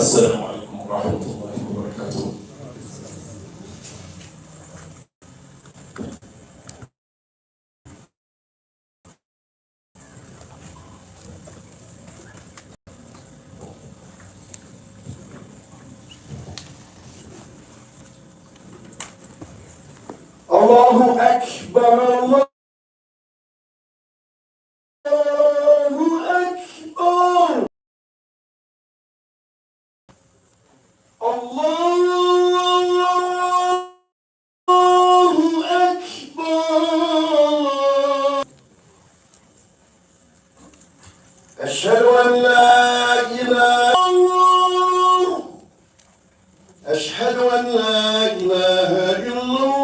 السلام عليكم ورحمة الله وبركاته. الله أكبر الله أكبر الله أكبر. أشهد أن لا إله إلا الله. أشهد أن لا إله إلا الله.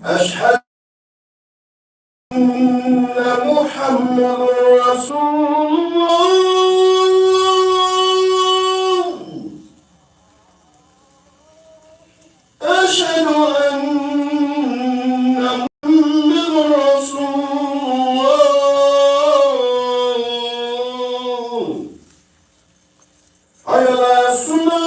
أشهد أن محمد رسول الله. أشهد أن محمد رسول الله. حي على الصلاة.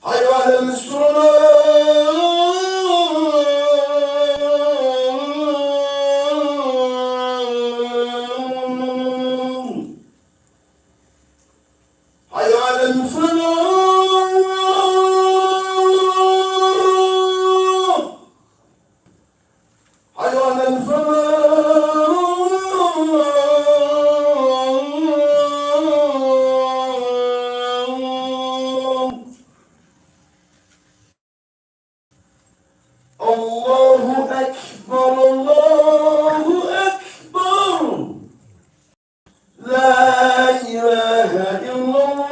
حي على الصلاة. حي على الفلاح. حي على الفلاح. الله أكبر الله أكبر. لا إله إلا الله.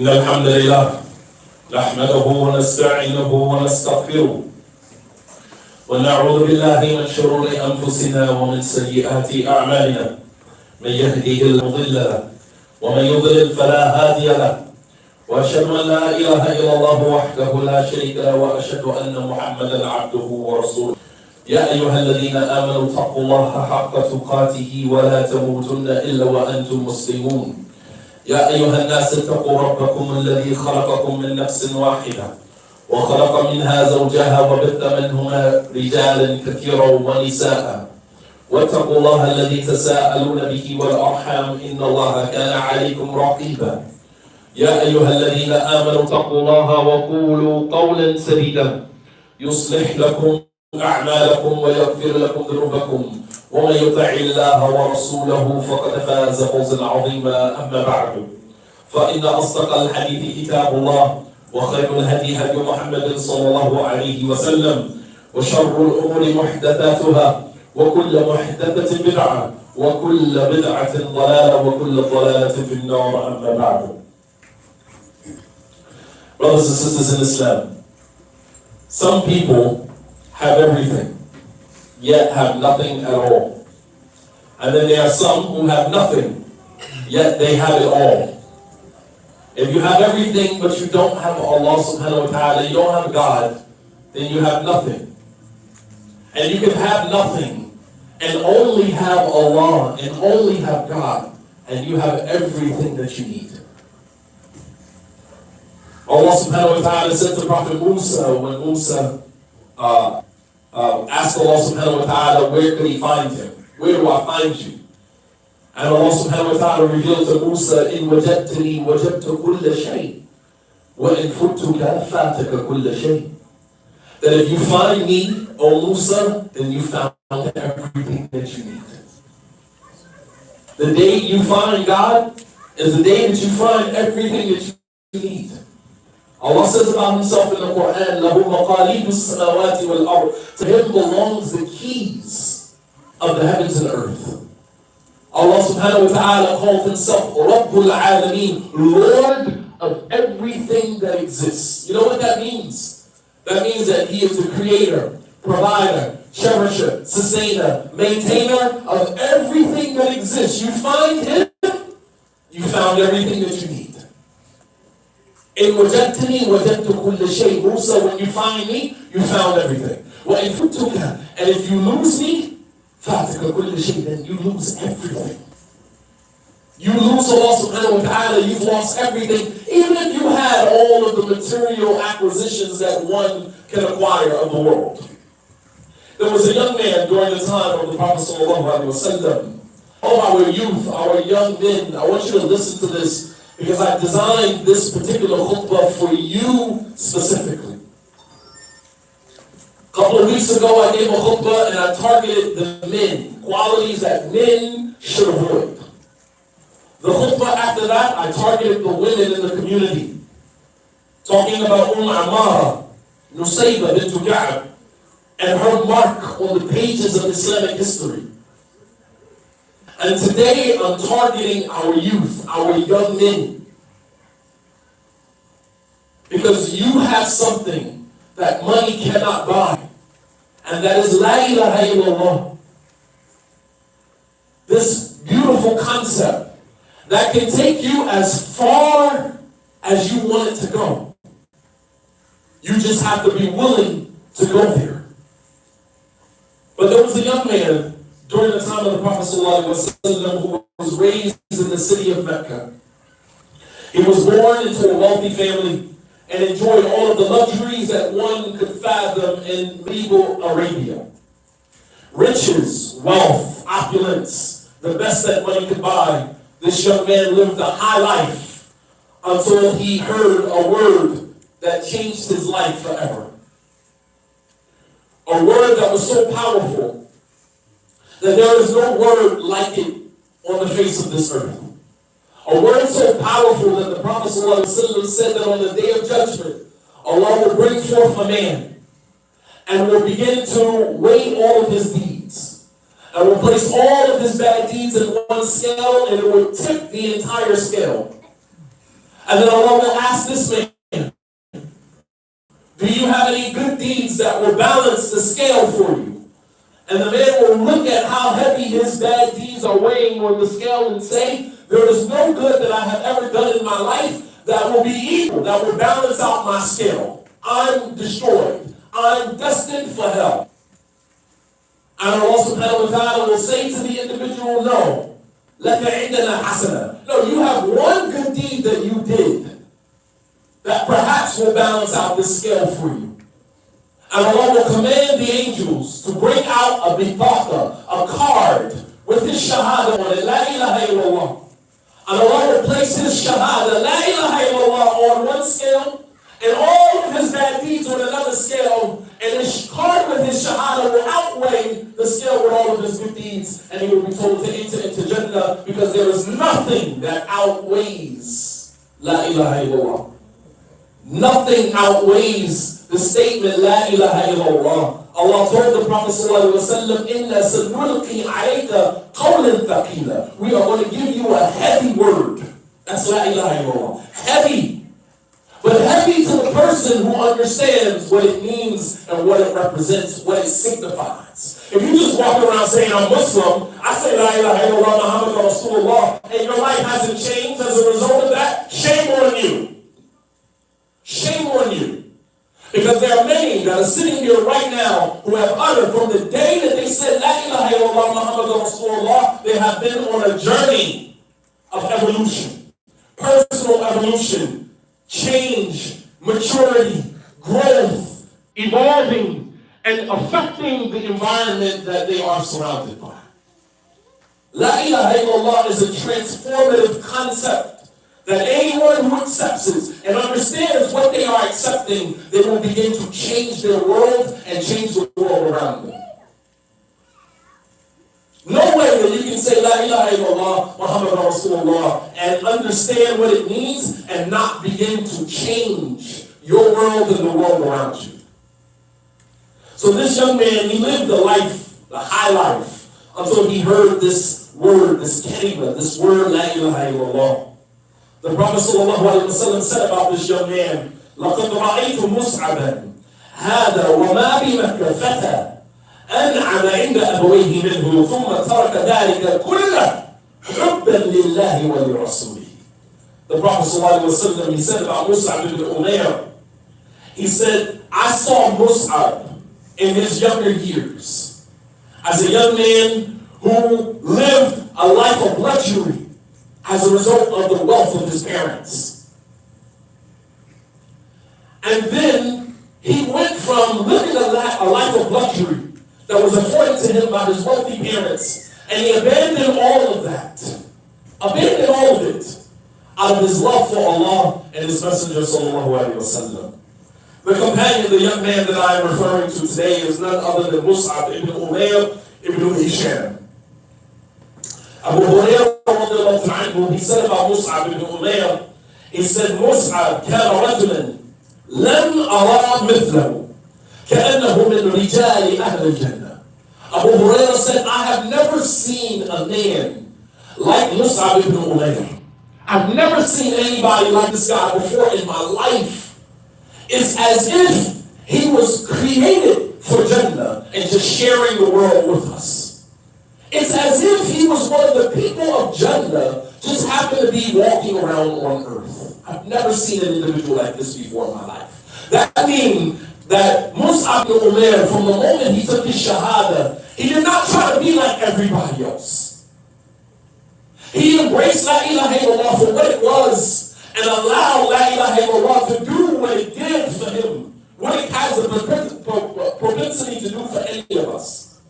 إن الحمد لله نحمده ونستعينه ونستغفره ونعوذ بالله من شرور أنفسنا ومن سيئات أعمالنا. من يهديه الله مضل له ومن يضلل فلا هادي له، وأشهد أن لا إله إلا الله وحده لا شريك له، وأشهد أن محمدا عبده ورسوله. يا أيها الذين آمنوا اتقوا الله حق تقاته ولا تموتن إلا وأنتم مسلمون. يا أيها الناس اتقوا ربكم الذي خلقكم من نفس واحدة وخلق منها زوجها وبث منهما رجالا كثيرا ونساء، واتقوا الله الذي تساءلون به والأرحام إن الله كان عليكم رقيبا. يا أيها الذين آمنوا اتقوا الله وقولوا قولا سديدا يصلح لكم أعمالكم ويغفر لكم ذنوبكم، ومن يطع الله ورسوله فقد فاز فوزا عظيما. أما بعد، فإن أصدق الحديث كتاب الله، وخير الهدي هدي محمد صلى الله عليه وسلم، وشر الأمور محدثاتها، وكل محدثة بدعة، وكل بدعة ضلالة، وكل ضلالة في النار. أما بعد. Brothers and sisters in Islam, some people have everything, yet have nothing at all. And then there are some who have nothing, yet they have it all. If you have everything, but you don't have Allah subhanahu wa ta'ala, you don't have God, then you have nothing. And you can have nothing and only have Allah and only have God, and you have everything that you need. Allah subhanahu wa ta'ala said to Prophet Musa, when Musa asked Allah subhanahu wa ta'ala, where could he find him? Where do I find you? And Allah subhanahu wa ta'ala revealed to Musa, إِن وَجَدْتَنِي وَجَدْتَ كُلَّ شَيْءٍ وَإِن فُتْتُكَ فَاتَكَ كُلَّ شَيْءٍ. That if you find me, O Musa, then you found everything that you need. The day you find God is the day that you find everything that you need. Allah says about himself in the Quran, لَهُ مَقَالِيدُ السَّمَاوَاتِ وَالْأَرْضِ. To him belongs the keys of the heavens and earth. Allah subhanahu wa ta'ala called himself Rabbul Alameen, Lord of everything that exists. You know what that means? That means that he is the creator, provider, cherisher, sustainer, maintainer of everything that exists. You find him, you found everything that you need. In wajadtani wajadtu kulla shay. Musa, when you find me, you found everything. وَإِن فُتُكَ, and if you lose me, فَاتِكَ كُلَّ شَيْءٍ, then you lose everything. You lose Allah subhanahu wa ta'ala, you've lost everything. Even if you had all of the material acquisitions that one can acquire of the world. There was a young man during the time of the Prophet sallallahu alaihi wasallam. Oh, our youth, our young men, I want you to listen to this because I designed this particular khutbah for you specifically. A couple of weeks ago, I gave a khutbah and I targeted the men, qualities that men should avoid. The khutbah after that, I targeted the women in the community, talking about Ammara, Mus'ab ibn Umayr, and her mark on the pages of Islamic history. And today, I'm targeting our youth, our young men, because you have something that money cannot buy, and that is La ilaha illallah. This beautiful concept that can take you as far as you want it to go. You just have to be willing to go there. But there was a young man during the time of the Prophet ﷺ who was raised in the city of Mecca. He was born into a wealthy family and enjoyed all of the luxuries that one could fathom in medieval Arabia. Riches, wealth, opulence, the best that money could buy. This young man lived a high life until he heard a word that changed his life forever. A word that was so powerful that there is no word like it on the face of this earth. A word so powerful that the Prophet ﷺ said that on the day of judgment, Allah will bring forth a man and will begin to weigh all of his deeds. And will place all of his bad deeds in one scale and it will tip the entire scale. And then Allah will ask this man, do you have any good deeds that will balance the scale for you? And the man will look at how heavy his bad deeds are weighing on the scale and say, there is no good that I have ever done in my life that will be equal, that will balance out my scale. I'm destroyed. I'm destined for hell. And Allah subhanahu wa ta'ala will say to the individual, no. لَكَ عِنْدَنَا حَسَنًا. No, you have one good deed that you did that perhaps will balance out this scale for you. And Allah will command the angels to bring out a bitaka, a card, with his shahada on it, La ilaha illallah. And Allah will place his shahada, La ilaha illallah, on one scale, and all of his bad deeds on another scale, and his card with his shahada will outweigh the scale with all of his good deeds, and he will be told to enter into Jannah, because there is nothing that outweighs La ilaha illallah. Nothing outweighs the statement La ilaha illallah. Allah told the Prophet ﷺ, Inna sanulqi alayka qawlan thaqila. We are going to give you a heavy word. That's La ilaha illallah. Heavy. But heavy to the person who understands what it means and what it represents, what it signifies. If you just walk around saying I'm Muslim, I say La ilaha illallah Muhammad Rasulullah, and your life hasn't changed as a result of that, shame on you. Shame on you. Because there are many that are sitting here right now who have uttered from the day that they said La ilaha illallah Muhammad Rasulullah, they have been on a journey of evolution. Personal evolution, change, maturity, growth, evolving, and affecting the environment that they are surrounded by. La ilaha illallah is a transformative concept that anyone who accepts it and understands what they are accepting, they will begin to change their world and change the world around them. No way that you can say La ilaha illallah Muhammad Rasulullah and understand what it means and not begin to change your world and the world around you. So this young man, he lived a life, a high life, until he heard this word, this kalima, this word La ilaha illallah. The Prophet ﷺ said about this young man, لَقَدْ رَأَيْتُ مُصْعَبًا هَذَا وَمَا بِمَكَّةَ فَتَى أَنْعَمَ عِنْدَ أَبَوَيْهِ مِنْهُ ثُمَّ تَرَكَ ذَلِكَ كُلَّهُ حُبًّا لِلَّهِ وَلِرَسُولِهِ. The Prophet ﷺ, he said about Mus'ab ibn Umayr, he said, I saw Mus'ab in his younger years as a young man who lived a life of luxury as a result of the wealth of his parents. And then he went from living a life of luxury that was afforded to him by his wealthy parents, and he abandoned all of that, abandoned all of it, out of his love for Allah and His Messenger sallallahu alaihi wasallam. The companion, the young man that I am referring to today, is none other than Mus'ab ibn Umayr ibn Hisham. Abu Hurairah, he said about Mus'ab ibn Umayr, he said, Mus'ab كان رجلا لم أرى مثله كأنه من رجال أهل الجنة. Abu Hurairah said, I have never seen a man like Mus'ab ibn Umayr. I've never seen anybody like this guy before in my life. It's as if he was created for Jannah and just sharing the world with us. It's as if he was one of the people of Jannah, just happened to be walking around on earth. I've never seen an individual like this before in my life. That means that Mus'ab ibn Umayr, from the moment he took his shahada, he did not try to be like everybody else. He embraced La ilaha illallah for what it was and allowed La ilaha illallah to do what it did for him, what it has a propensity to do for any of us.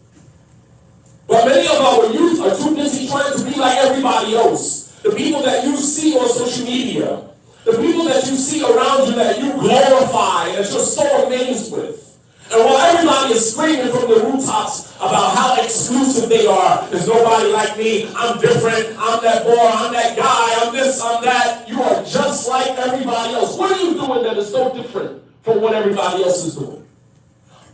But many of our youth are too busy trying to be like everybody else. The people that you see on social media, the people that you see around you that you glorify and that you're so amazed with. And while everybody is screaming from the rooftops about how exclusive they are, there's nobody like me, I'm different, I'm that boy, I'm that guy, I'm this, I'm that, you are just like everybody else. What are you doing that is so different from what everybody else is doing?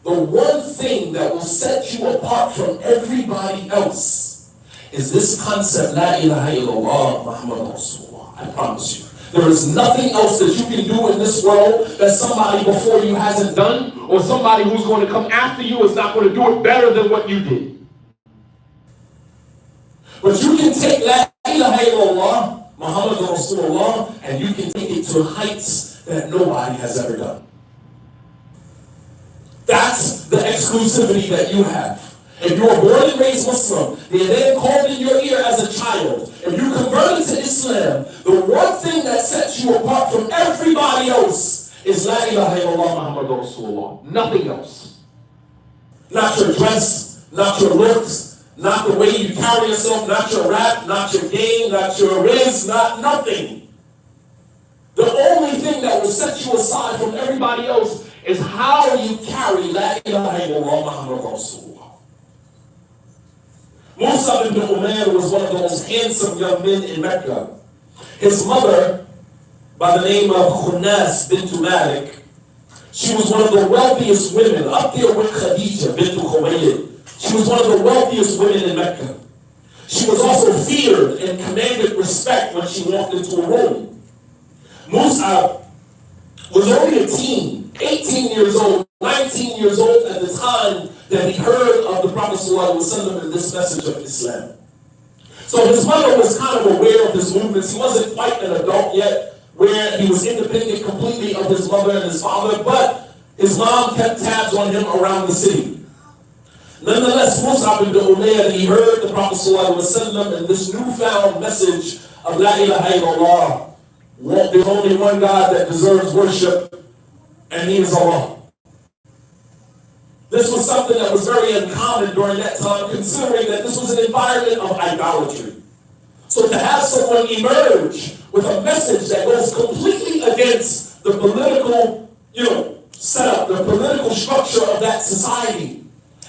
The one thing that will set you apart from everybody else is this concept, La ilaha illallah Muhammad Rasulullah. I promise you. There is nothing else that you can do in this world that somebody before you hasn't done, or somebody who's going to come after you is not going to do it better than what you did. But you can take La ilaha illallah Muhammad Rasulullah and you can take it to heights that nobody has ever done. That's the exclusivity that you have. If you were born and raised Muslim, they then called in your ear as a child. If you converted to Islam, the one thing that sets you apart from everybody else is La ilaha illallah Muhammad Rasulullah. Nothing else. Not your dress, not your looks, not the way you carry yourself, not your rap, not your game, not your riz, not nothing. The only thing that will set you aside from everybody else is how you carry La ilaha illallah Muhammad Rasulullah. Mus'ab ibn Umayr was one of the most handsome young men in Mecca. His mother, by the name of Khunas bint Malik, she was one of the wealthiest women, up there with Khadija bint Khuwaylid. She was one of the wealthiest women in Mecca. She was also feared and commanded respect when she walked into a room. Mus'ab was only a teen, 18 years old, 19 years old at the time that he heard of the Prophet ﷺ and this message of Islam. So his mother was kind of aware of his movements. He wasn't quite an adult yet, where he was independent completely of his mother and his father, but his mom kept tabs on him around the city. Nonetheless, Mus'ab ibn Umayr, he heard the Prophet ﷺ and this newfound message of La ilaha illallah. There's only one God that deserves worship, and He is Allah. This was something that was very uncommon during that time, considering that this was an environment of idolatry. So to have someone emerge with a message that goes completely against the political, setup, the political structure of that society,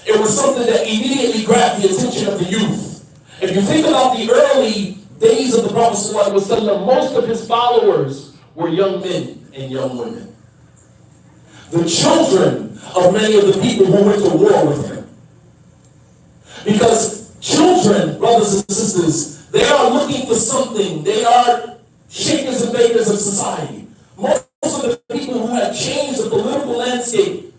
it was something that immediately grabbed the attention of the youth. If you think about the early days of the Prophet ﷺ, most of his followers were young men and young women. The children of many of the people who went to war with him. Because children, brothers and sisters, they are looking for something. They are shakers and bakers of society. Most of the people who have changed the political landscape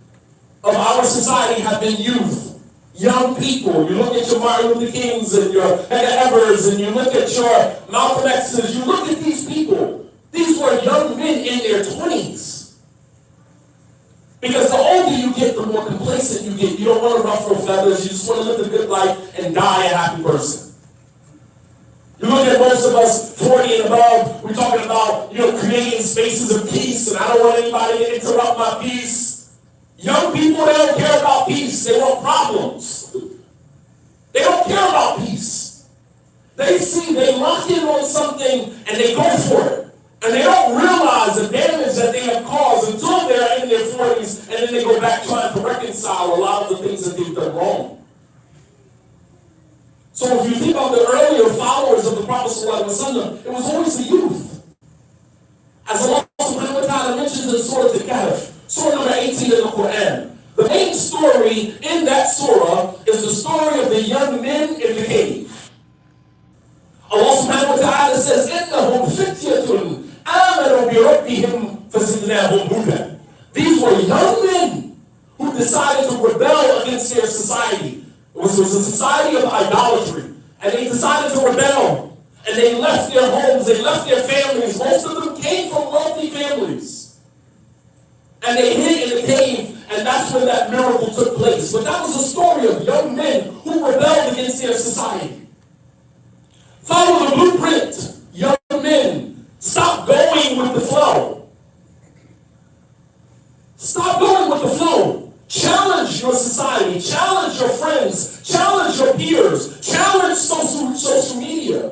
of our society have been youth, young people. You look at your Martin Luther Kings and your Edgar Evers, and you look at your Malcolm X's, you look at these people. These were young men in their 20s. Because the older you get, the more complacent you get. You don't want to ruffle feathers. You just want to live a good life and die a happy person. You look at most of us, 40 and above, we're talking about, creating spaces of peace, and I don't want anybody to interrupt my peace. Young people, they don't care about peace. They want problems. They don't care about peace. They lock in on something and they go for it. And they don't realize the damage that they have caused until they're in their 40s, and then they go back trying to reconcile a lot of the things that they've done wrong. So if you think of the earlier followers of the Prophet ﷺ, it was always the youth. As Allah subhanahu wa ta'ala mentions in Surah Al-Kahf, Surah number 18 in the Quran, the main story in that surah is the story of the young men in the cave. Allah subhanahu wa ta'ala says, إِنَّهُمْ فِتْيَةٌ آمَنُوا بِرَبِّهِمْ فَزِدْنَاهُمْ هُدًى. These were young men who decided to rebel against their society. It was a society of idolatry. And they decided to rebel. And they left their homes, they left their families. Most of them came from wealthy families. And they hid in the cave, and that's when that miracle took place. But that was a story of young men who rebelled against their society. Follow the blueprint, young men. Stop going with the flow. Stop going with the flow. Challenge your society, challenge your friends, challenge your peers, challenge social media.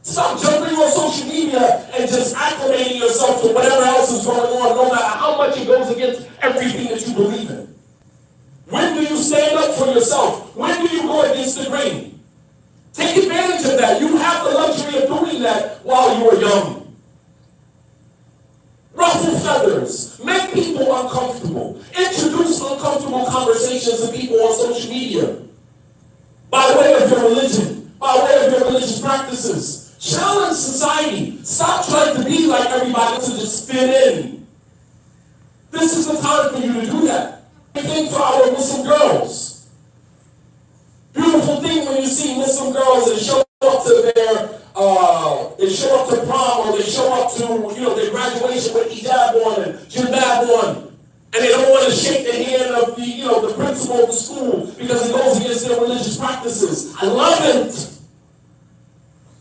Stop jumping on social media and just acclimating yourself to whatever else is going on, no matter how much it goes against everything that you believe in. When do you stand up for yourself? When do you go against the grain? Take advantage of that. You have the luxury of doing that while you are young. Ruffle feathers. Make people uncomfortable. Introduce uncomfortable conversations to people on social media. By way of your religion. By way of your religious practices. Challenge society. Stop trying to be like everybody to just fit in. This is the time for you to do that. Think for our Muslim girls. Beautiful thing when you see Muslim girls and show up to they show up to prom, or they show up to, their graduation with hijab on and jilbab on, and they don't want to shake the hand of the principal of the school because it goes against their religious practices. I love it.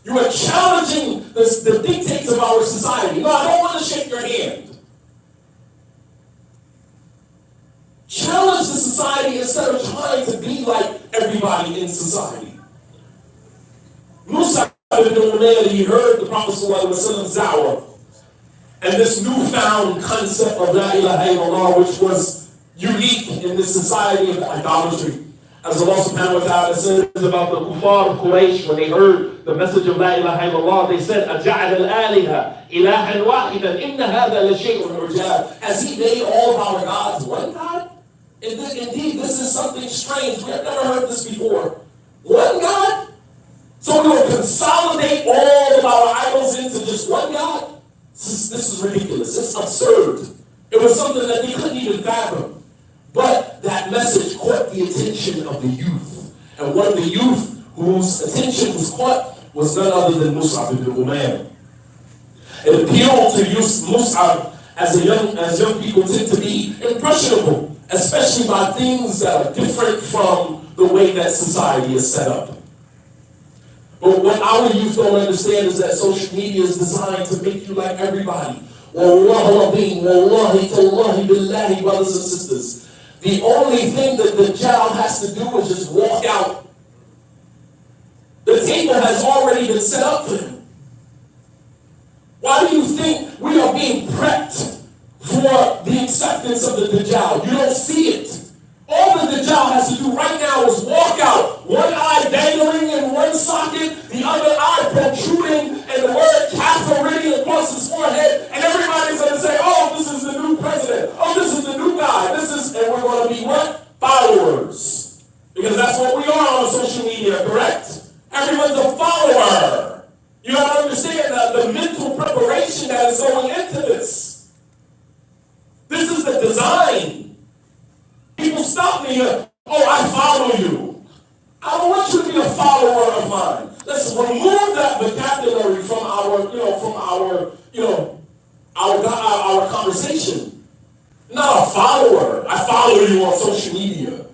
You are challenging the dictates of our society. No, I don't want to shake your hand. Challenge the society instead of trying to be like everybody in society. Mus'ab ibn Umayr, he heard the Prophet ﷺ's da'wah and this newfound concept of La ilaha illallah, which was unique in this society of idolatry. As Allah subhanahu wa ta'ala says about the kuffar of Quraysh, when they heard the message of La ilaha illallah, they said, أَجَعَلَ الْآلِهَ إِلَهًا وَاحِدًا إِنَّ هَذَا لَشَيْءٌ عُجَابٌ. Has he made all of our gods one God? Indeed, this is something strange. We have never heard this before. One God? So we will consolidate all of our idols into just one God? This is ridiculous. It's absurd. It was something that they couldn't even fathom. But that message caught the attention of the youth. And one of the youth whose attention was caught was none other than Mus'ab ibn Umayr. It appealed to Mus'ab as young people tend to be impressionable, especially by things that are different from the way that society is set up. But what our youth don't understand is that social media is designed to make you like everybody. Wallahi, wallahi, tallahi, billahi, brothers and sisters. The only thing that the child has to do is just walk out. The table has already been set up for him. Why do you think we are being prepped for the acceptance of the Dajjal? You don't see it. All the Dajjal has to do right now is walk out. One eye dangling in one socket, the other eye protruding, and the word kafir written across his forehead, and everybody's going to say, oh, this is the new president. Oh, this is the new guy. And we're going to be what? Followers. Because that's what we are on social media, correct? Everyone's a follower. follow you. I don't want you to be a follower of mine. Let's remove that vocabulary from our conversation. Not a follower. I follow you on social media.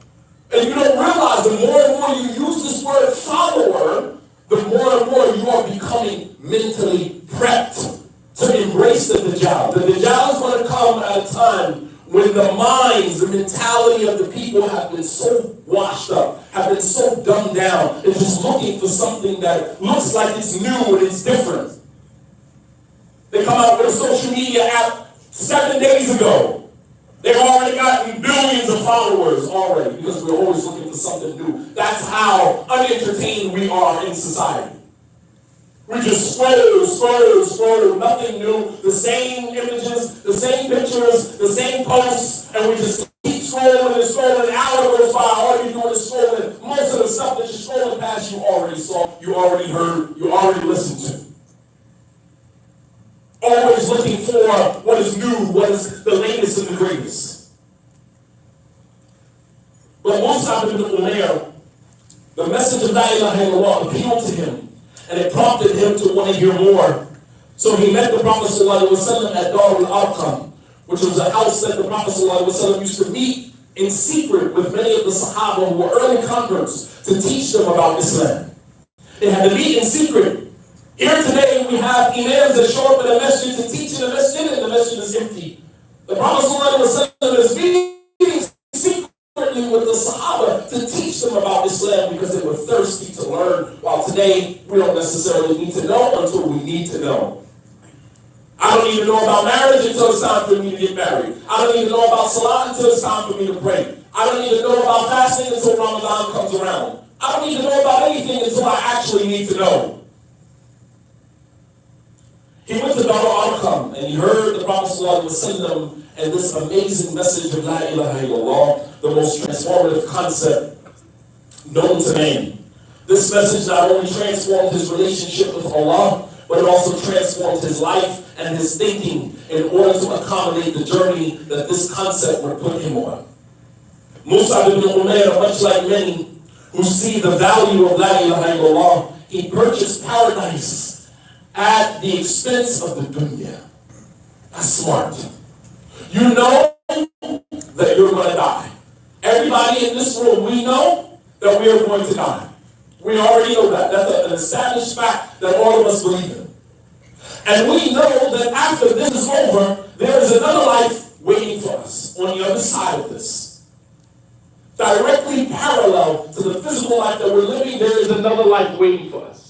And you don't realize the more and more you use this word follower, the more and more you are becoming mentally prepped to embrace the Dajjal. The Dajjal is going to come at a time when the minds, the mentality of the people have been so washed up, have been so dumbed down, and just looking for something that looks like it's new and it's different. They come out with a social media app 7 days ago. They've already gotten billions of followers already because we're always looking for something new. That's how unentertained we are in society. We just scroll, nothing new, the same images, the same pictures, the same posts, and we just keep scrolling and scrolling. An hour goes by, all you're doing is scrolling. Most of the stuff that you're scrolling past, you already saw, you already heard, you already listened to. Always looking for what is new, what is the latest and the greatest. But Mus'ab ibn Umayr, the message of La ilaha illallah appealed to him, and it prompted him to want to hear more. So he met the Prophet ﷺ at Dar al-Arqam, which was a house that the Prophet ﷺ used to meet in secret with many of the Sahaba who were early converts to teach them about Islam. They had to meet in secret. Here today we have imams that show up in a masjid to teach in a masjid, and the masjid is empty. The Prophet ﷺ is meeting secretly with the Sahaba to teach them about Islam because they were thirsty to learn, while today we don't necessarily need to know until we need to know. I don't even know about marriage until it's time for me to get married. I don't even know about salah until it's time for me to pray. I don't even know about fasting until Ramadan comes around. I don't even know about anything until I actually need to know. He went to Dar al-Arqam and he heard the Prophet ﷺ and this amazing message of La ilaha illallah, the most transformative concept known to man. This message not only transformed his relationship with Allah, but it also transformed his life and his thinking in order to accommodate the journey that this concept would put him on. Mus'ab ibn Umayr, much like many who see the value of La ilaha illallah, he purchased paradise at the expense of the dunya. That's smart. You know that you're going to die. Everybody in this room, we know that we are going to die. We already know that. That's an established fact that all of us believe in. And we know that after this is over, there is another life waiting for us on the other side of this. Directly parallel to the physical life that we're living, there is another life waiting for us.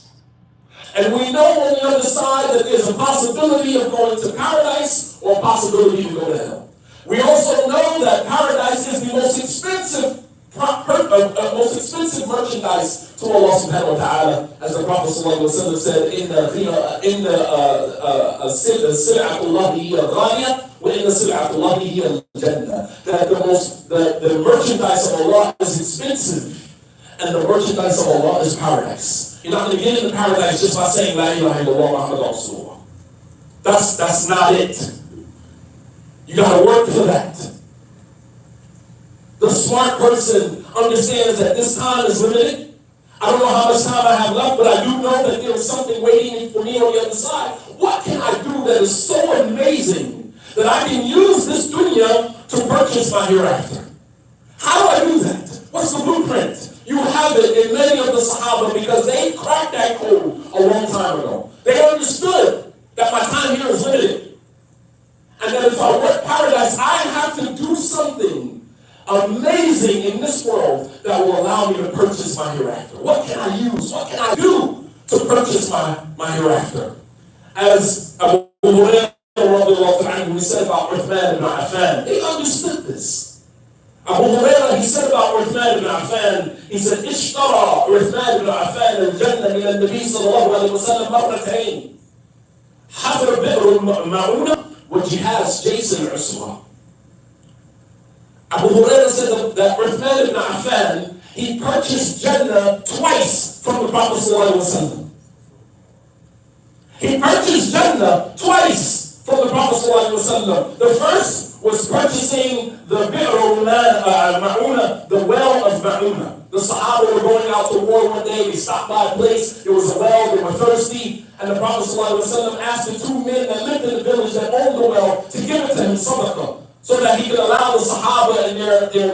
And we know on the other side that there's a possibility of going to paradise or a possibility to go to hell. We also know that paradise is the most expensive merchandise to Allah subhanahu wa ta'ala, as the Prophet ﷺ said, that the merchandise of Allah is expensive, and the merchandise of Allah is paradise. You're not going to get into paradise just by saying La ilaha illallah Muhammad Rasulullah. That's not it. You got to work for that. The smart person understands that this time is limited. I don't know how much time I have left, but I do know that there is something waiting for me on the other side. What can I do that is so amazing that I can use this dunya to purchase my hereafter? How do I do that? What's the blueprint? You have it in many of the Sahaba because they cracked that code a long time ago. They understood that my time here is limited. And that if I want paradise, I have to do something amazing in this world that will allow me to purchase my hereafter. What can I use? What can I do to purchase my hereafter? As Abu Hurairah said about Uthman ibn Affan, they understood this. Abu Hurairah, he said about Uthman ibn Affan, he said, Ishtara Uthman ibn Affan al-Jannah min al-Nabi sallallahu alayhi wa sallam marratayn. Hafr bi'r al-ma'una wa jihaz Jason al-Usra. Abu Hurairah said that Uthman ibn Affan, he purchased Jannah twice from the Prophet sallallahu alayhi wa sallam. He purchased Jannah twice from the Prophet sallallahu alayhi wa sallam. The first was purchasing the Ma'una, the well of Ma'una. The Sahaba were going out to war one day. They stopped by a place. It was a well. They were thirsty. And the Prophet ﷺ asked the two men that lived in the village that owned the well to give it to him, sadaqah, so that he could allow the Sahaba and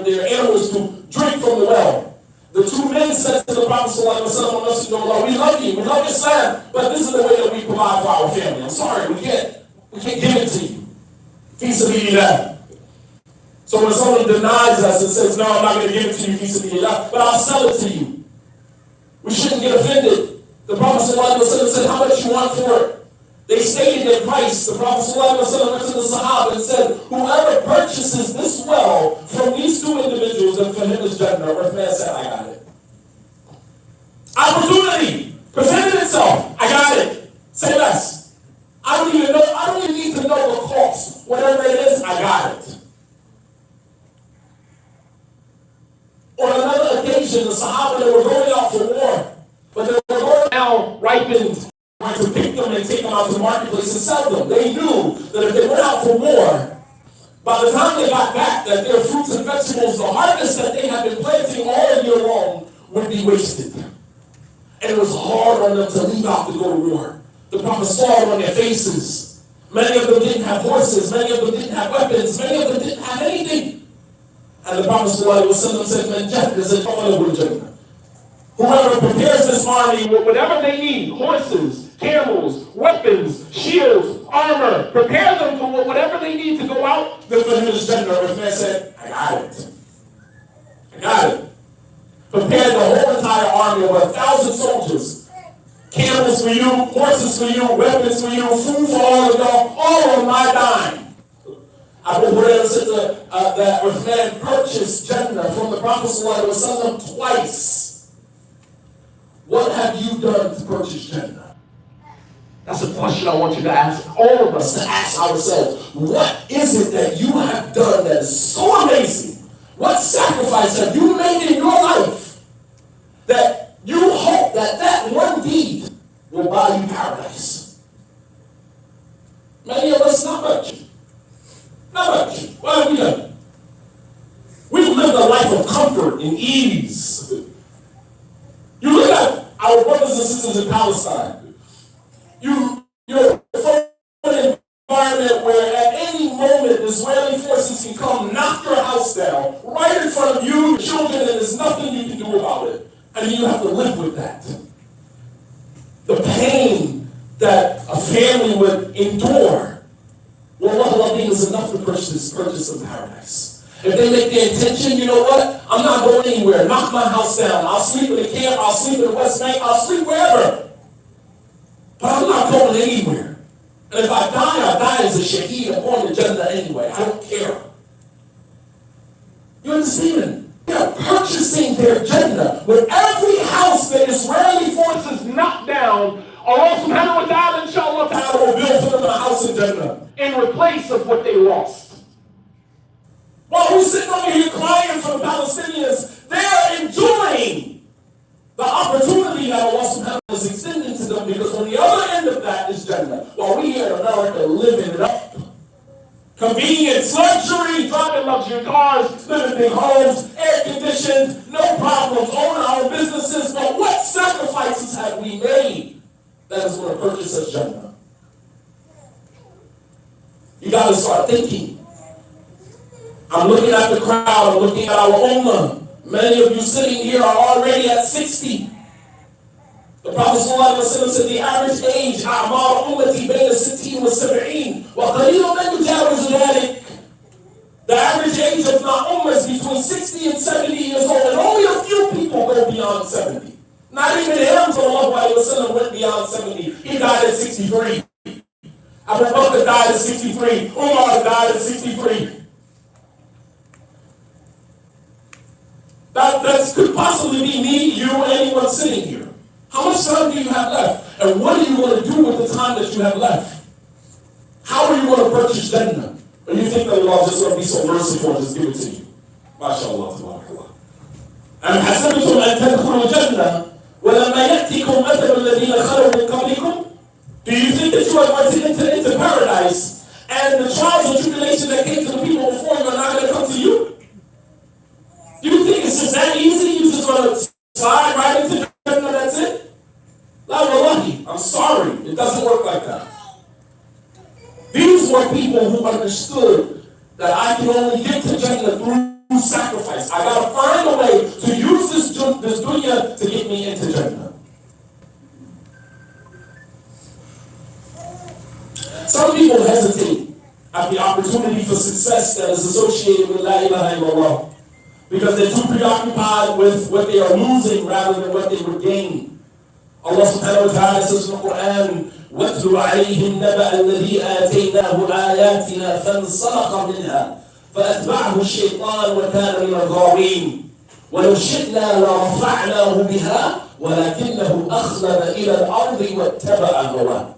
their animals to drink from the well. The two men said to the Prophet ﷺ, we love you, we love Islam, but this is the way that we provide for our family. I'm sorry, we can't give it to you. Fi sabilillah. So when someone denies us and says, no, I'm not going to give it to you, fi sabilillah, but I'll sell it to you, we shouldn't get offended. The Prophet ﷺ said, how much you want for it? They stated their price. The Prophet ﷺ went to the Sahaba and said, whoever purchases this well from these two individuals, then for him is Jannah. Or if man said, I got it. Opportunity presented itself. I got it. Say less. I don't even need to know the cost. Whatever it is, I got it. On another occasion, the Sahaba, they were going out for war, but they were going now ripened to pick them and take them out to the marketplace and sell them. They knew that if they went out for war, by the time they got back, that their fruits and vegetables, the harvest that they had been planting all year long, would be wasted. And it was hard on them to leave out to go to war. The Prophet saw it on their faces. Many of them didn't have horses. Many of them didn't have weapons. Many of them didn't have anything. And the Prophet said, "Man, Jannah. Whoever prepares this army with whatever they need, horses, camels, weapons, shields, armor, prepare them for whatever they need to go out, then for him is Jannah." Or if man said, I got it. I got it. Prepared the whole entire army of 1,000 soldiers. Camels for you, horses for you, weapons for you, food for all of y'all, all on my dime. Abu Hurairah said that Uthman purchased Jannah from the Prophet ﷺ twice. What have you done to purchase Jannah? That's a question I want you to ask all of us, to ask ourselves. What is it that you have done that is so amazing? What sacrifice have you made in your life that you hope that one deed will buy you paradise? Many of us, not much. Not much. What have we done? We've lived a life of comfort and ease. You look at our brothers and sisters in Palestine. You're from an environment where at any moment Israeli forces can come knock your house down right in front of you, children, and there's nothing you can do about it. And you have to live with that. The pain that a family would endure, well, is enough to purchase some paradise. If they make the intention, you know what? I'm not going anywhere. Knock my house down. I'll sleep in the camp. I'll sleep in the West Bank. I'll sleep wherever. But I'm not going anywhere. And if I die as a shaheed. I'm going to Jannah anyway. I don't care. You understand? They are purchasing their Jannah. With every house that Israeli forces knock down, Allah subhanahu wa ta'ala, inshallah ta'ala, will build for them a house in Jannah in replace of what they lost. While we're sitting over here crying for the Palestinians, they are enjoying the opportunity that Allah subhanahu wa ta'ala is extending to them, because on the other end of that is Jannah. While we here in America living it up. Convenience, luxury, driving luxury cars, living in big homes, air conditioned, no problems, owning our own businesses. But what sacrifices have we made that is going to purchase us Jannah? You got to start thinking. I'm looking at the crowd, I'm looking at our ummah. Many of you sitting here are already at 60. The Prophet ﷺ said the average age, أعمار أمتي بين 60 و70 وقليل من يجاوز ذلك. The average age of my ummah is between 60 and 70 years old, and only a few people go beyond 70. Not even him, sallallahu alayhi wa sallam, went beyond 70. He died at 63. Abu Bakr died at 63. Umar died at 63. That could possibly be me, you, and anyone sitting here. How much time do you have left? And what are you going to do with the time that you have left? How are you going to purchase Jannah? Or you think that Allah is just going to be so merciful and just give it to you? MashaAllah, tabarakallah. أم حسبتم أن تدخلوا الجنة ولما يأتيكم مثل الذين خلوا من قبلكم? Do you think that you are going to enter into paradise and the trials and tribulation that came to the people understood that I can only get to Jannah through sacrifice. I gotta find a way to use this dunya to get me into Jannah. Some people hesitate at the opportunity for success that is associated with La ilaha illallah because they're too preoccupied with what they are losing rather than what they would gain. Allah subhanahu wa ta'ala says in the Quran, وَاتْلُ عَلَيْهِمْ نَبَأَ الَّذِي آتَيْنَاهُ آيَاتِنَا فَانْسَلَخَ مِنْهَا فَأَتْبَعَهُ الشَّيْطَانُ وَكَانَ مِنَ الْغَاوِينَ وَلَوْ شِئْنَا لَرَفَعْنَاهُ بِهَا وَلَكِنَّهُ أَخْلَدَ إِلَى الْأَرْضِ وَاتَّبَعَ هَوَاهُ.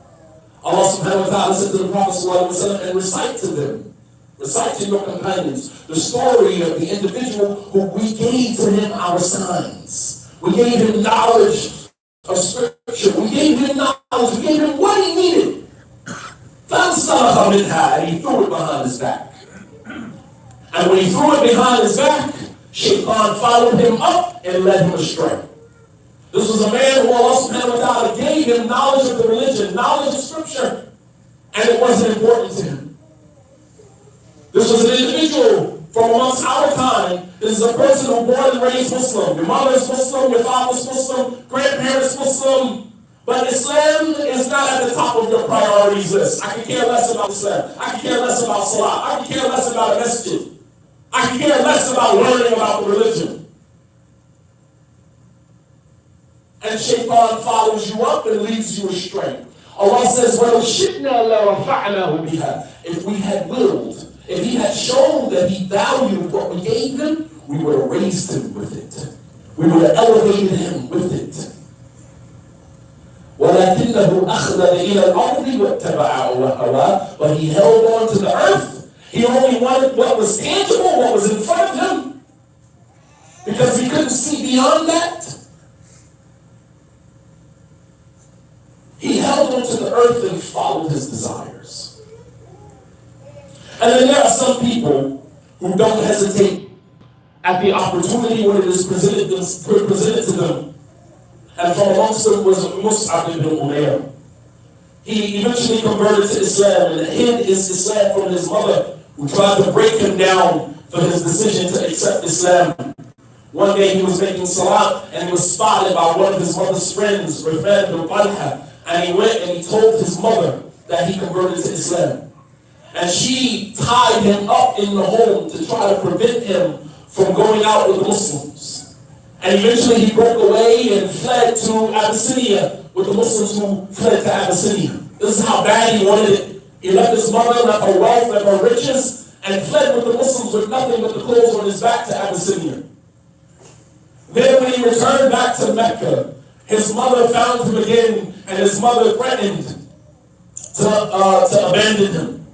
Allah subhanahu wa ta'ala said to the Prophet sallallahu alaihi wasallam, and recite to them, recite to your companions, the story of the individual who we gave to him our signs. We gave him knowledge of scripture. We gave him knowledge. We gave him what he needed. فَانْسَلَخَ مِنْهَا, and he threw it behind his back. And when he threw it behind his back, Shaitan followed him up and led him astray. This was a man who Allah subhanahu wa ta'ala gave him knowledge of the religion, knowledge of scripture, and it wasn't important to him. This was an individual from amongst our time. This is a person who born and raised Muslim. Your mother is Muslim, your father is Muslim, grandparents Muslim. But Islam is not at the top of your priorities list. I could care less about Islam. I could care less about Salah. I could care less about a masjid. I could care less about learning about the religion. And Shaitan follows you up and leads you astray. Allah says, وَلَوْ شِئْنَا لَرَفَعْنَاهُ بِهَا. If we had willed, if he had shown that he valued what we gave him, we would have raised him with it. We would have elevated him with it. وَلَكِنَّهُ أَخْلَدَ إِلَى الْأَرْضِ وَاتَّبَعَ هَوَاهُ. But he held on to the earth. He only wanted what was tangible, what was in front of him. Because he couldn't see beyond that. He held onto the earth and followed his desires. And then there are some people who don't hesitate at the opportunity when it is presented to them. And from amongst them was Mus'ab ibn Umayr. He eventually converted to Islam and hid his Islam from his mother, who tried to break him down for his decision to accept Islam. One day he was making salat and he was spotted by one of his mother's friends, Rifan ibn Talha. And he went and he told his mother that he converted to Islam. And she tied him up in the home to try to prevent him from going out with the Muslims. And eventually he broke away and fled to Abyssinia with the Muslims who fled to Abyssinia. This is how bad he wanted it. He left his mother, left her wealth, left her riches, and fled with the Muslims with nothing but the clothes on his back to Abyssinia. Then when he returned back to Mecca, his mother found him again, and his mother threatened to abandon him.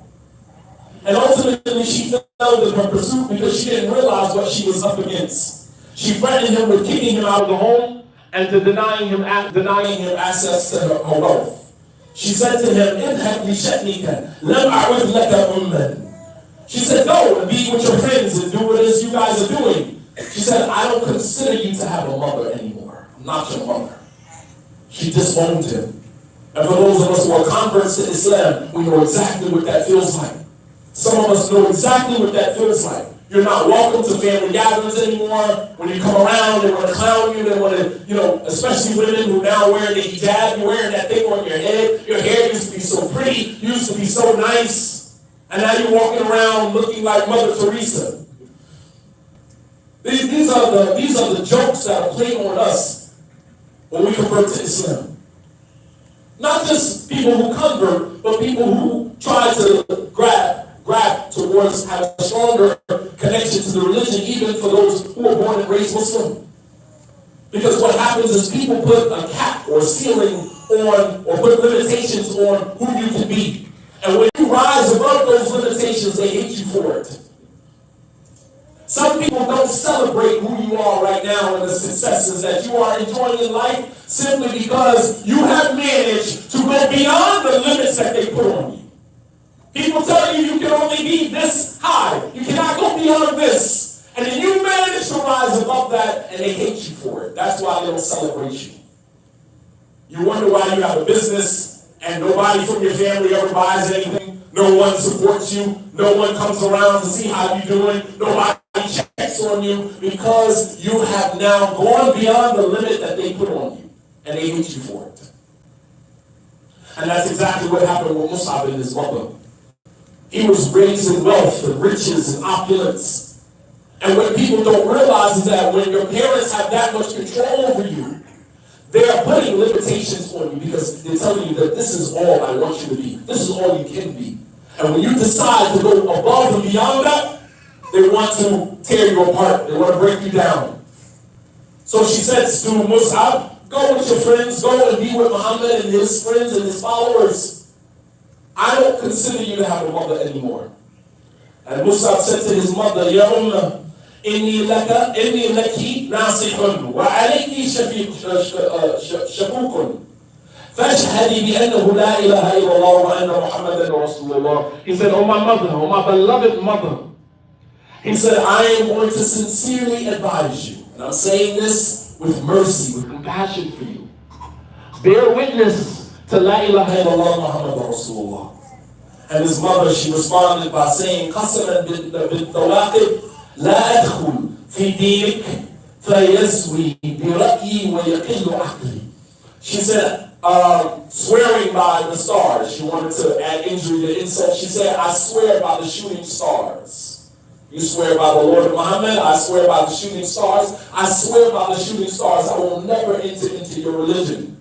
And ultimately, she failed in her pursuit because she didn't realize what she was up against. She threatened him with kicking him out of the home and to denying him access to her wealth. She said to him, "Idhab li sha'nika, lam a'ud laka umman." She said, "Go and be with your friends and do what it is you guys are doing." She said, "I don't consider you to have a mother anymore. I'm not your mother." She disowned him. And for those of us who are converts to Islam, we know exactly what that feels like. Some of us know exactly what that feels like. You're not welcome to family gatherings anymore. When you come around, they want to clown you. They want to, especially women who now wear the hijab, you're wearing that thing on your head. Your hair used to be so pretty, used to be so nice. And now you're walking around looking like Mother Teresa. These are the jokes that are played on us when we convert to Islam. Not just people who convert, but people who try to grab towards having a stronger connection to the religion, even for those who are born and raised Muslim. Because what happens is people put a cap or ceiling on, or put limitations on who you can be. And when you rise above those limitations, they hate you for it. Some people don't celebrate who you are right now and the successes that you are enjoying in life simply because you have managed to go beyond the limits that they put on you. People tell you you can only be this high. You cannot go beyond this. And then you manage to rise above that and they hate you for it. That's why they don't celebrate you. You wonder why you have a business and nobody from your family ever buys anything. No one supports you. No one comes around to see how you're doing. Nobody checks on you because you have now gone beyond the limit that they put on you. And they hate you for it. And that's exactly what happened with Mus'ab and his mother. He was raised in wealth and riches and opulence. And what people don't realize is that when your parents have that much control over you, they are putting limitations on you because they're telling you that this is all I want you to be. This is all you can be. And when you decide to go above and beyond that, they want to tear you apart. They want to break you down. So she says to Mus'ab, go with your friends, go and be with Muhammad and his friends and his followers. I don't consider you to have a mother anymore. And Mus'ab said to his mother, Ya Ummah, إني لك ناصح وعليك شفوق فاشهدي بأنه لا إله إلا الله وأن محمدا رسول الله. He said, oh my mother, oh my beloved mother. He said, I am going to sincerely advise you. And I'm saying this with mercy, with compassion for you. Bear witness to La ilaha illallah Muhammad Rasulullah. And his mother, she responded by saying, قسما بالثواقب لا أدخل في دينك فيزوي برأيي ويقل عقلي. She said, swearing by the stars. She wanted to add injury to insult. She said, I swear by the shooting stars. You swear by the Lord of Muhammad. I swear by the shooting stars. I swear by the shooting stars. I will never enter into your religion.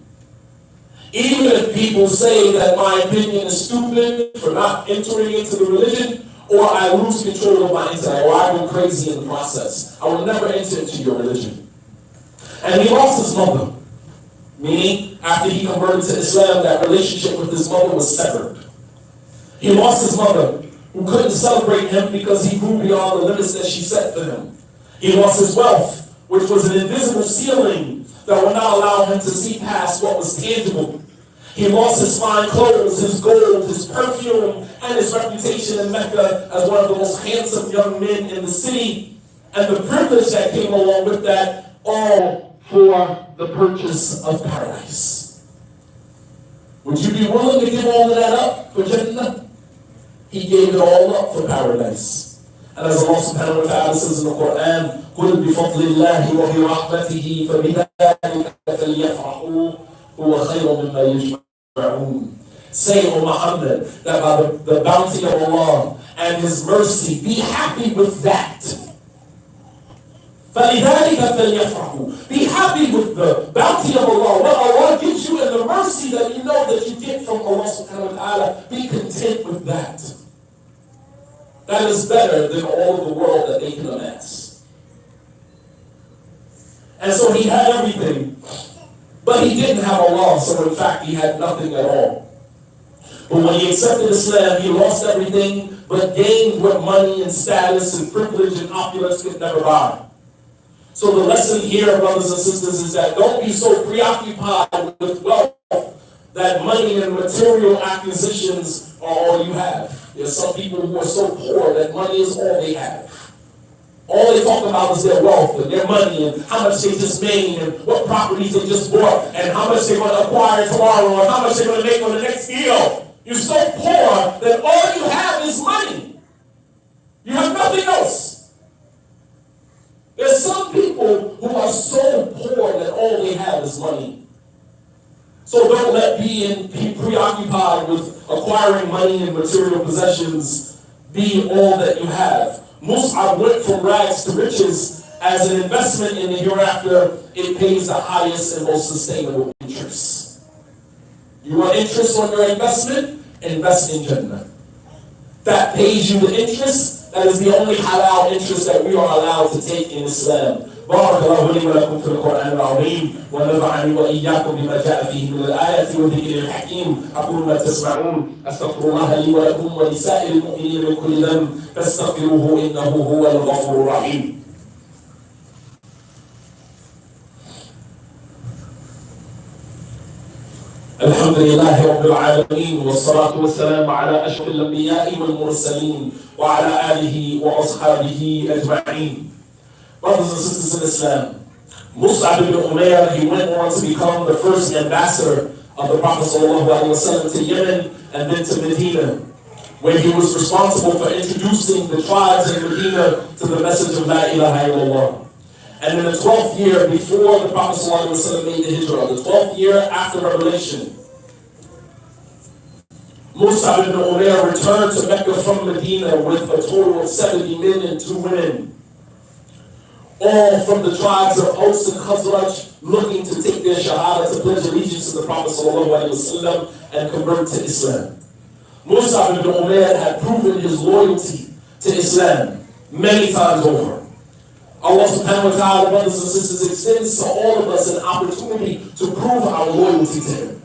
Even if people say that my opinion is stupid for not entering into the religion, or I lose control of my intellect, or I go crazy in the process, I will never enter into your religion. And he lost his mother. Meaning, after he converted to Islam, that relationship with his mother was severed. He lost his mother, who couldn't celebrate him because he grew beyond the limits that she set for him. He lost his wealth, which was an invisible ceiling that would not allow him to see past what was tangible. He lost his fine clothes, his gold, his perfume, and his reputation in Mecca as one of the most handsome young men in the city, and the privilege that came along with that, all for the purchase of paradise. Would you be willing to give all of that up for Jannah? He gave it all up for paradise. And as Allah subhanahu wa ta'ala says in the Quran, قُلْ بِفَضْلِ اللَّهِ وَبِرَحْمَتِهِ فَبِذَلِكَ فَلْيَفْرَحُوا هُوَ خَيْرٌ مِمَّا يَجْمَعُونَ. Say, O Muhammad, that by the bounty of Allah and His mercy, be happy with that. فَلِذَلِكَ فَلْيَفْرَحُوا. Be happy with the bounty of Allah. What Allah gives you and the mercy that you know that you get from Allah subhanahu wa ta'ala, be content with that. That is better than all of the world that they can amass. And so he had everything, but he didn't have Allah, so in fact he had nothing at all. But when he accepted Islam, he lost everything, but gained what money and status and privilege and opulence could never buy. So the lesson here, brothers and sisters, is that don't be so preoccupied with wealth that money and material acquisitions are all you have. There's some people who are so poor that money is all they have. All they talk about is their wealth and their money and how much they just made and what properties they just bought and how much they're going to acquire tomorrow and how much they're going to make on the next deal. You're so poor that all you have is money. You have nothing else. There's some people who are so poor that all they have is money. So don't let being preoccupied with acquiring money and material possessions be all that you have. Mus'ab went from rags to riches. As an investment in the hereafter, it pays the highest and most sustainable interest. You want interest on your investment? Invest in Jannah. That pays you the interest. That is the only halal interest that we are allowed to take in Islam. بارك الله لي ولكم في القرآن العظيم ونفعني وإياكم بما جاء فيه من الآيات والذكر الحكيم. أقول ما تسمعون أستغفر الله لي ولكم ولسائر المؤمنين من كل ذنب فاستغفروه إنه هو الغفور الرحيم. الحمد لله رب العالمين والصلاة والسلام على أشرف الأنبياء والمرسلين وعلى آله وأصحابه أجمعين. Brothers and sisters in Islam, Mus'ab ibn Umayr, he went on to become the first ambassador of the Prophet ﷺ to Yemen and then to Medina. when he was responsible for introducing the tribes in Medina to the message of La ilaha illallah. And in the 12th year before the Prophet ﷺ made the hijrah, the 12th year after revelation, Mus'ab ibn Umayr returned to Mecca from Medina with a total of 70 men and 2 women, all from the tribes of Aus and Khazraj, looking to take their shahada, to pledge allegiance to the Prophet ﷺ and convert to Islam. Mus'ab ibn Umayr had proven his loyalty to Islam many times over. Allah subhanahu wa ta'ala, brothers and sisters, extends to all of us an opportunity to prove our loyalty to Him.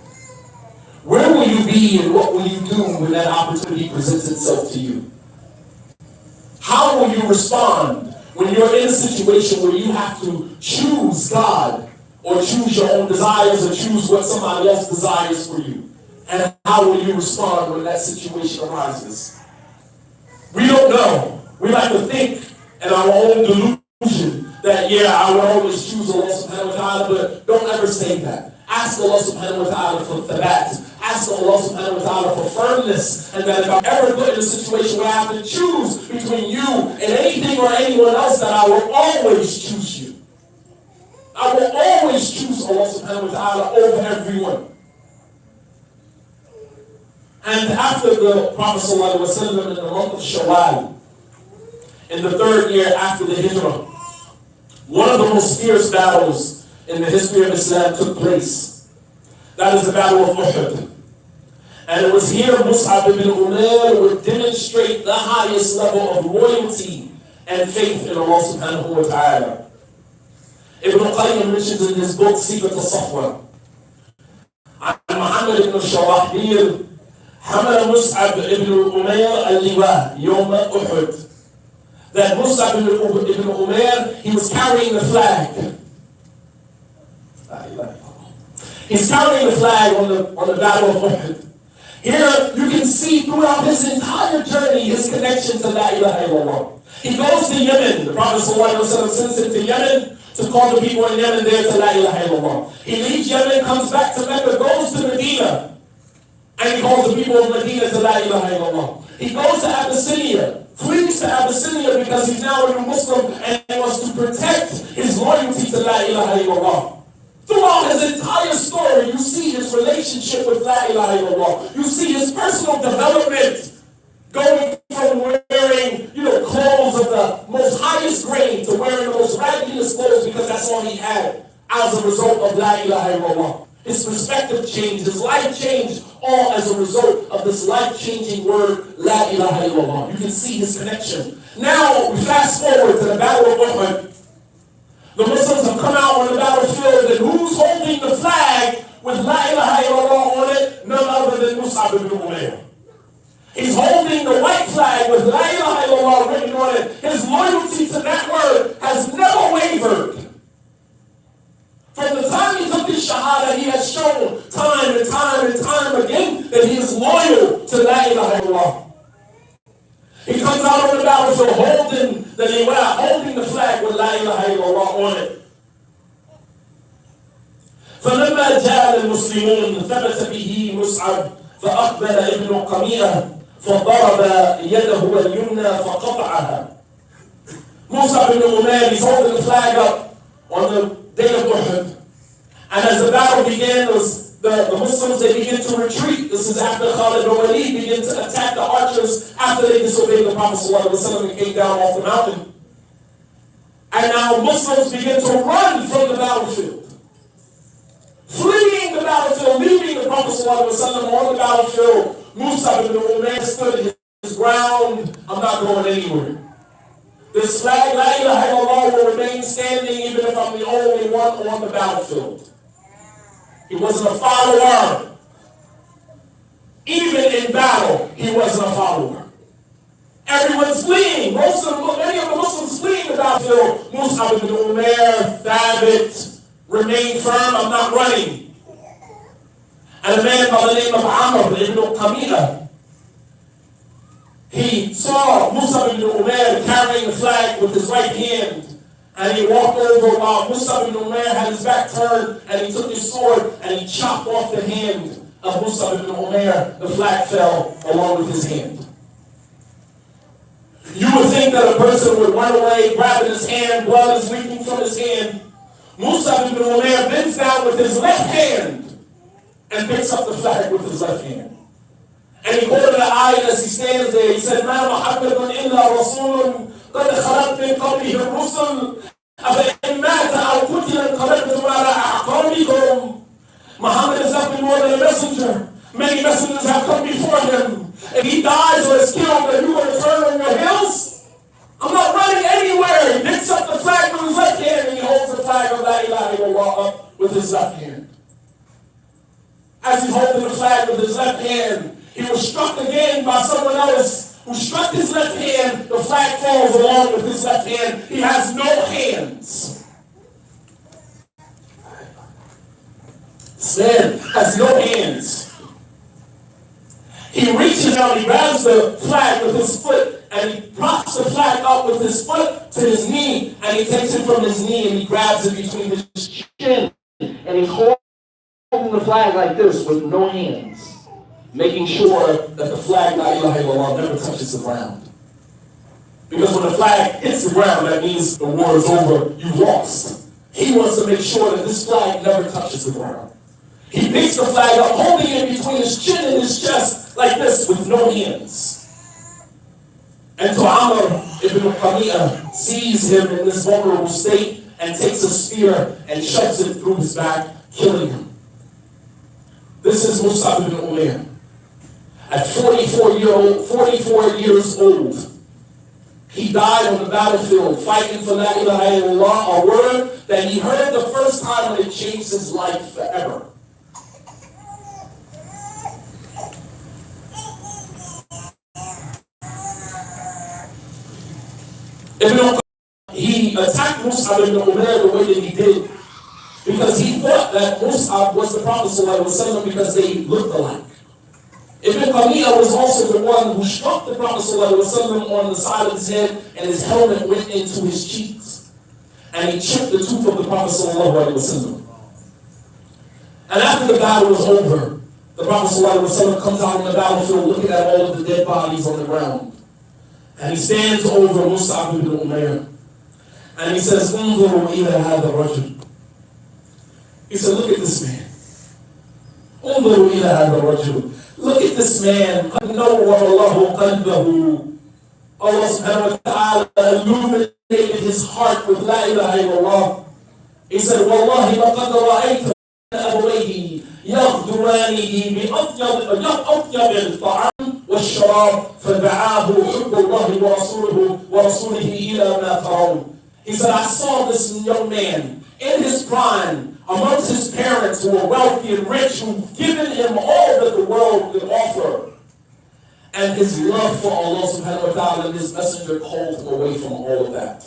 Where will you be and what will you do when that opportunity presents itself to you? How will you respond when you're in a situation where you have to choose God or choose your own desires or choose what somebody else desires for you? And how will you respond when that situation arises? We don't know. We like to think in our own delusion that, I will always choose Allah subhanahu wa ta'ala, but don't ever say that. Ask Allah subhanahu wa ta'ala for thabat. Ask Allah subhanahu wa ta'ala for firmness. And that if I'm ever put in a situation where I have to choose between you and anything or anyone else, that I will always choose you. I will always choose Allah subhanahu wa ta'ala over everyone. And after the Prophet ﷺ in the month of Shawwal, in the 3rd year after the Hijrah, one of the most fierce battles in the history of Islam took place. That is the Battle of Uhud. And it was here Mus'ab ibn Umayr would demonstrate the highest level of loyalty and faith in Allah subhanahu wa ta'ala. Ibn Qayyim mentions in his book, Sifat al-Safwa, Muhammad ibn Shawahbil, حمل مصعب ibn Umayr al-Liwa يوم أحد. That Mus'ab ibn Umayr, he was carrying the flag. He's carrying the flag on the Battle of Uhud. Here you can see throughout his entire journey his connection to La ilaha illallah. He goes to Yemen. The Prophet ﷺ sends him to Yemen to call the people in Yemen there to La ilaha illallah. He leaves Yemen, comes back to Mecca, goes to Medina, and he calls the people of Medina to La ilaha illallah. He goes to Abyssinia, flees to Abyssinia because he's now a new Muslim and he wants to protect his loyalty to La ilaha illallah. Throughout his entire story, you see his relationship with La ilaha illallah. You see his personal development, going from wearing, clothes of the most highest grade to wearing the most raggediest clothes because that's all he had as a result of La ilaha illallah. His perspective changed, his life changed, all as a result of this life-changing word, La ilaha illallah. You can see his connection. Now, we fast forward to the Battle of Uhud. The Muslims have come out on the battlefield, and who's holding the flag with La ilaha illallah on it? None other than Mus'ab ibn Umayr. He's holding the white flag with La ilaha illallah written on it. His loyalty to that word has never wavered. From the time he took his shahada, he has shown time and time and time again that he is loyal to La ilaha illallah. He comes out on the battlefield holding the flag with La ilaha illallah on it. فلما جاء المسلمون ثبت به مصعب فأقبل ابن قميئة فضرب يده اليمنى فقطعها. Mus'ab ibn Umayr, he's holding the flag up on the day of Uhud. And as the battle began, the Muslims, they begin to retreat. This is after Khalid bin Walid began to attack the archers after they disobeyed the Prophet ﷺ and came down off the mountain. And now Muslims begin to run from the battlefield, fleeing the battlefield, leaving the Prophet ﷺ on the battlefield. Mus'ab ibn Umayr stood his ground. I'm not going anywhere. This flag, La ilaha illallah, will remain standing even if I'm the only one on the battlefield. He wasn't a follower. Even in battle, he wasn't a follower. Everyone's fleeing. Many of the Muslims fleeing the battlefield. Mus'ab ibn Umayr, Thabit, remain firm, I'm not running. And a man by the name of Amr ibn Qamila, he saw Mus'ab ibn Umayr carrying the flag with his right hand. And he walked over while Mus'ab ibn Umayr had his back turned, and he took his sword and he chopped off the hand of Mus'ab ibn Umayr. The flag fell along with his hand. You would think that a person would run away, grabbing his hand, blood is leaking from his hand. Mus'ab ibn Umayr bends down with his left hand and picks up the flag with his left hand. And he quoted the ayah as he stands there. He said, "Ma Muhammadun illa rasulun qad khalat min qablihi ar-rusul afa in mata aw qutila inqalabtum ala a'qabikum." Muhammad is nothing more than a messenger. Many messengers have come before him. If he dies or is killed, then you will return on your heels? I'm not running anywhere. He picks up the flag with his left hand and he holds the flag of La ilaha illallah up with his left hand. As he's holding the flag with his left hand, he was struck again by someone else who struck his left hand. The flag falls along with his left hand. He has no hands. This man has no hands. He reaches out, he grabs the flag with his foot, and he props the flag up with his foot to his knee, and he takes it from his knee and he grabs it between his chin, and he's holding the flag like this with no hands, making sure that the flag, La ilaha illallah, never touches the ground. Because when the flag hits the ground, that means the war is over, you've lost. He wants to make sure that this flag never touches the ground. He picks the flag up, holding it between his chin and his chest, like this, with no hands. And so Amr ibn Umayr sees him in this vulnerable state and takes a spear and shoves it through his back, killing him. This is Mus'ab ibn Umayr. At 44 years old, he died on the battlefield fighting for La ilaha illallah, a word that he heard the first time and it changed his life forever. He attacked Mus'ab ibn Umayr the way that he did because he thought that Mus'ab was the Prophet ﷺ because they looked alike. Ibn Qami'ah was also the one who struck the Prophet ﷺ on the side of his head and his helmet went into his cheeks. And he chipped the tooth of the Prophet ﷺ. And after the battle was over, the Prophet ﷺ comes out on the battlefield looking at all of the dead bodies on the ground. And he stands over Mus'ab ibn Umayr. And he says, "Unzuru ila hadha rajul." He said, "Look at this man. Unzuru ila hadha rajul." Look at this man. قَدْ نَوَّرَ اللَّهُ قَلْبَهُ. Allah subhanahu wa ta'ala illuminated his heart with La ilaha illallah. He said, "Wallahi laqad ra'ayta أبويه يغدرانه بأطيب الطعام والشراب فدعاه حب الله ورسوله إلى ما ترون." He said, "I saw this young man in his prime amongst his parents who were wealthy and rich, who've given him all that the world could offer. And his love for Allah subhanahu wa ta'ala and his messenger called him away from all of that."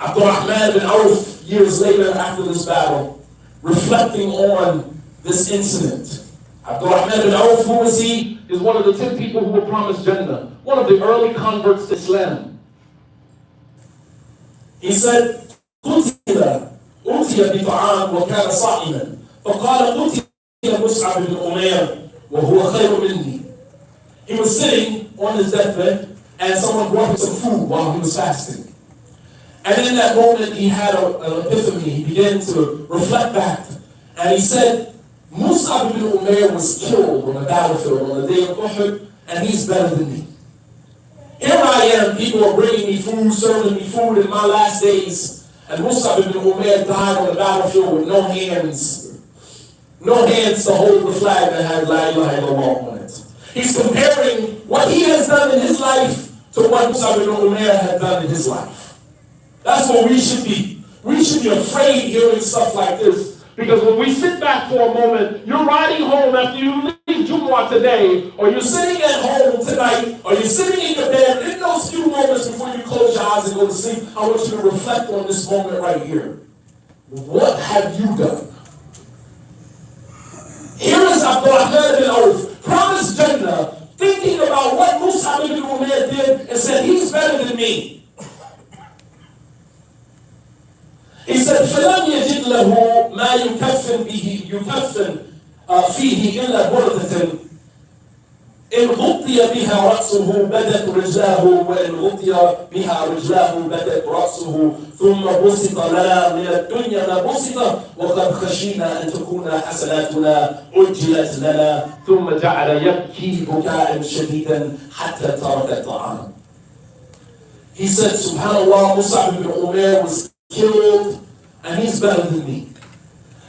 Abdurrahman bin Auf, years later after this battle, reflecting on this incident. Abdurrahman bin Auf, who was he? Is one of the 10 people who were promised Jannah, one of the early converts to Islam. He said, "قتل أتي بطعام وكان صائما فقال قتل مصعب بن عمير وهو خير مني." He was sitting on his deathbed and someone brought him some food while he was fasting. And in that moment he had an epiphany. He began to reflect back. And he said, "Mus'ab ibn Umayr was killed on the battlefield on the day of Uhud, and he's better than me. Here I am, people are bringing me food, serving me food in my last days, and Mus'ab ibn Umayr died on the battlefield with no hands to hold the flag that had La ilaha illallah on it." He's comparing what he has done in his life to what Mus'ab ibn Umayr had done in his life. That's what we should be. We should be afraid hearing stuff like this. Because when we sit back for a moment, you're riding home after you leave Jumu'ah today, or you're sitting at home tonight, or you're sitting in your bed, in those few moments before you close your eyes and go to sleep, I want you to reflect on this moment right here. What have you done? Here is Abdurrahman bin Auf, promised Jannah, thinking about what Mus'ab ibn Umayr did, and said, he's better than me. He said, فَلَمْ يَجِدْ لَهُ مَا يُكَفِّن فِيهِ إِلَّا بُرْدَةً إن غطي بها رأسه بدت رجلاه وإن غطي بها رجلاه بدت رأسه ثم بسط لنا من الدنيا ما بسط وقد خشينا أن تكون حسناتنا أجلت لنا ثم جعل يبكي بكاء شديدا حتى ترك الطعام. He said, Subhanallah, Mus'ab ibn Umayr was killed and he's better than me.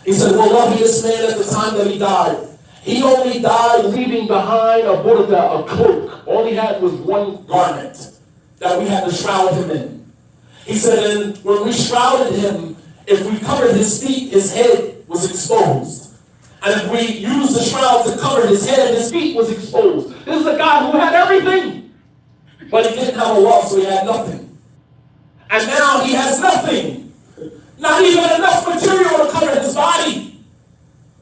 He said, Wallahi, this man at the time that he died, he only died leaving behind a burda, a cloak. All he had was one garment that we had to shroud him in. He said, and when we shrouded him, if we covered his feet, his head was exposed. And if we used the shroud to cover his head, his feet was exposed. This is a guy who had everything, but he didn't have Allah, so he had nothing. And now he has nothing. Not even enough material to cover his body.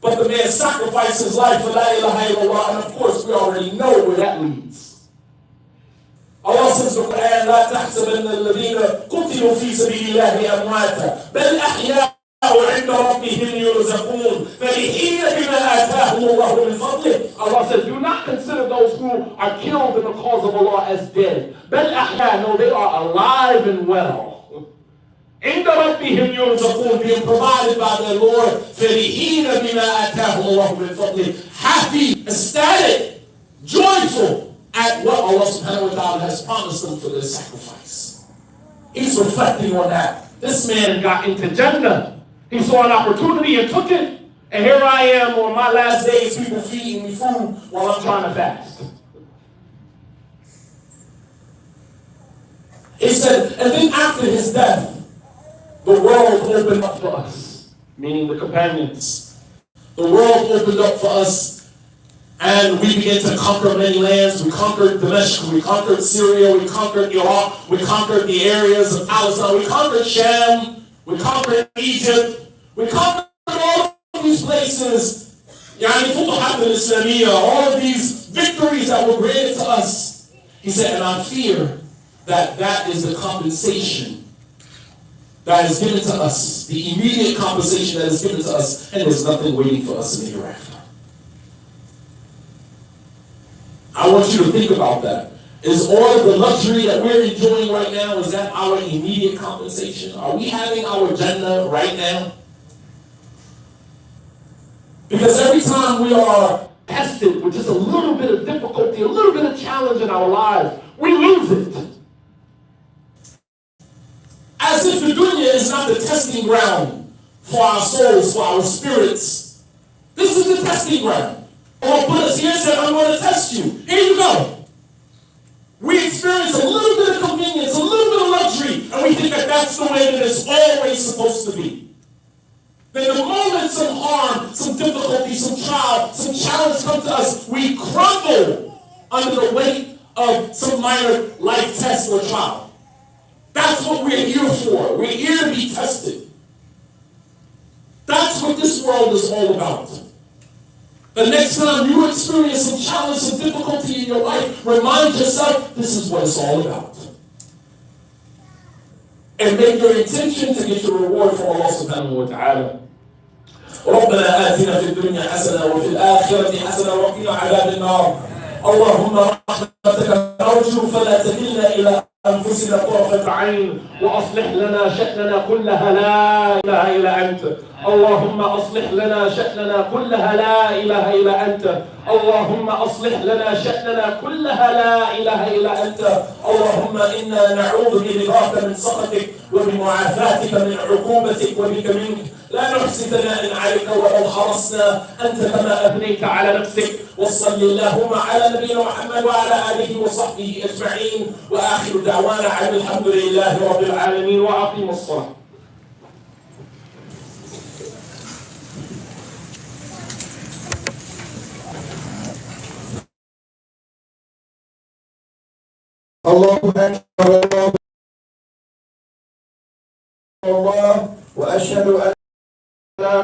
But the man sacrificed his life for La ilaha illallah, and of course we already know where that leads. Allah says in the Quran, لا تحسبن الذين قتلوا في سبيل الله أمواتا بل أحياء عند ربهم يرزقون فرحين بما آتاهم الله من فضله. Allah says, do not consider those who are killed in the cause of Allah as dead. بل أحياء, no, they are alive and well. عند ربهم يرزقون, being provided by their Lord. فرحين بما آتاهم الله من فضله, happy, ecstatic, joyful at what Allah subhanahu wa ta'ala has promised them for their sacrifice. He's reflecting on that. This man got into Jannah. He saw an opportunity and took it. And here I am on my last days, people feeding me food while I'm trying to fast. He said, and then after his death, the world opened up for us, meaning the companions. The world opened up for us, and we began to conquer many lands. We conquered Damascus, we conquered Syria, we conquered Iraq, we conquered the areas of Palestine, we conquered Sham, we conquered Egypt, we conquered all of these places. Yani Futuhat al-Islamiyya, all of these victories that were granted to us. He said, and I fear that that is the compensation that is given to us, the immediate compensation that is given to us, and there's nothing waiting for us in the hereafter. I want you to think about that. Is all of the luxury that we're enjoying right now, is that our immediate compensation? Are we having our Jannah right now? Because every time we are tested with just a little bit of difficulty, a little bit of challenge in our lives, we lose it. As if the dunya is not the testing ground for our souls, for our spirits. This is the testing ground. Allah put us here and said, I'm going to test you. Here you go. We experience a little bit of convenience, a little bit of luxury, and we think that that's the way that it's always supposed to be. Then the moment some harm, some difficulty, some trial, some challenge come to us, we crumble under the weight of some minor life test or trial. That's what we're here for. We're here to be tested. That's what this world is all about. The next time you experience some challenge, some difficulty in your life, remind yourself, this is what it's all about. And make your intention to get your reward from Allah subhanahu wa ta'ala. ربنا آتنا في الدنيا حسنة وفي الآخرة حسنة وقنا عذاب النار. اللهم رحمتك نرجو فلا تكلنا إلى أنفسنا طرفة عين وأصلح لنا شأننا كلها لا إله إلا أنت. اللهم أصلح لنا شأننا كلها لا إله إلا أنت. اللهم أصلح لنا شأننا كلها لا إله إلا أنت. اللهم إنا نعوذ برضاك من سخطك وبمعافاتك من عقوبتك وبك منك. لا نحصي ثناء عليك ولو حرصنا أنت كما أثنيت على نفسك. وصل اللهم على نبينا محمد وعلى آله وصحبه أجمعين وآخر دعوانا عن الحمد لله رب العالمين وأقيم الصلاة. الله أكبر الله وأشهد أن لا